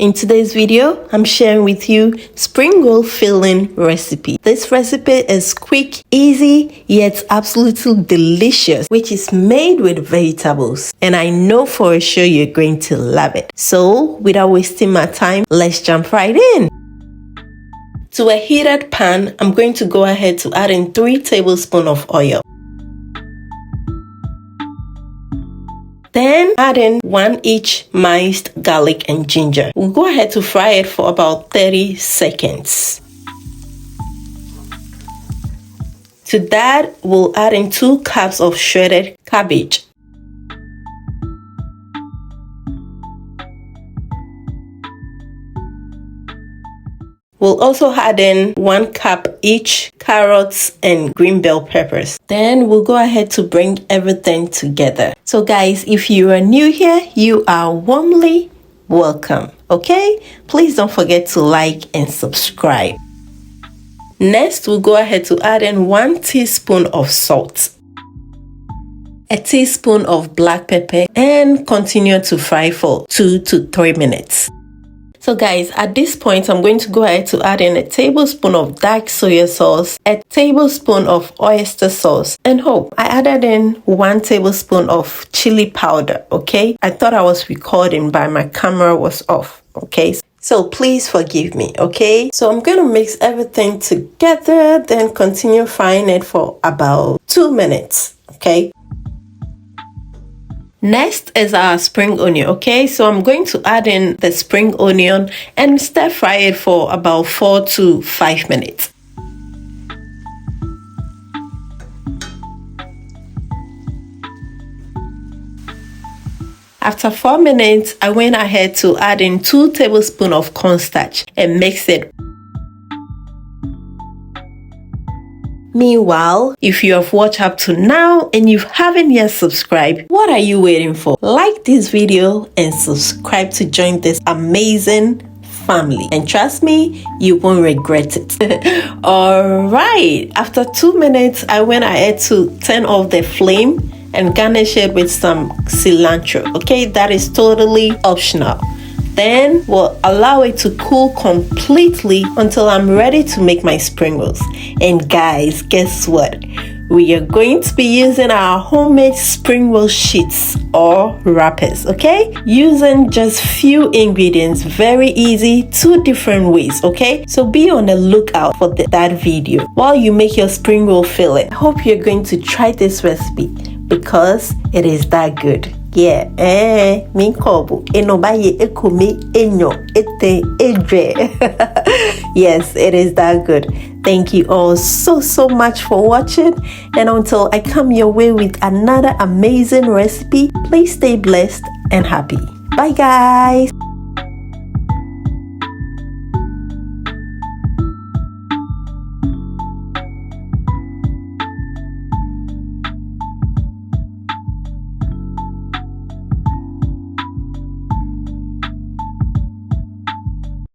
In today's video, I'm sharing with you spring roll filling recipe. This recipe is quick, easy, yet absolutely delicious, which is made with vegetables. And I know for sure you're going to love it. So without wasting my time, let's jump right in. To a heated pan, I'm going to go ahead to add in 3 tablespoons of oil. Then add in 1 each minced garlic and ginger. We'll go ahead to fry it for about 30 seconds. To that, we'll add in 2 cups of shredded cabbage. We'll also add in 1 cup each carrots and green bell peppers. Then we'll go ahead to bring everything together. So guys, if you are new here, you are warmly welcome, okay? Please don't forget to like and subscribe. Next, we'll go ahead to add in 1 teaspoon of salt, a teaspoon of black pepper, and continue to fry for 2 to 3 minutes. So guys, at this point, I'm going to go ahead to add in a tablespoon of dark soy sauce, a tablespoon of oyster sauce, and I added in 1 tablespoon of chili powder, okay? I thought I was recording, but my camera was off, okay? So please forgive me, okay? So I'm going to mix everything together, then continue frying it for about 2 minutes, okay? Next is our spring onion, okay? So I'm going to add in the spring onion and stir fry it for about 4 to 5 minutes. After 4 minutes, I went ahead to add in 2 tablespoons of cornstarch and mix it. Meanwhile, if you have watched up to now and you haven't yet subscribed, what are you waiting for? Like this video and subscribe to join this amazing family. And trust me, you won't regret it. Alright, after 2 minutes, I went ahead to turn off the flame and garnish it with some cilantro. Okay, that is totally optional. Then we'll allow it to cool completely until I'm ready to make my spring rolls. And guys, guess what? We are going to be using our homemade spring roll sheets or wrappers, okay? Using just few ingredients, very easy, 2 different ways, okay? So be on the lookout for that video while you make your spring roll filling. I hope you're going to try this recipe because it is that good. Yeah, yes, it is that good. Thank you all so much for watching, and until I come your way with another amazing recipe, please stay blessed and happy. Bye guys.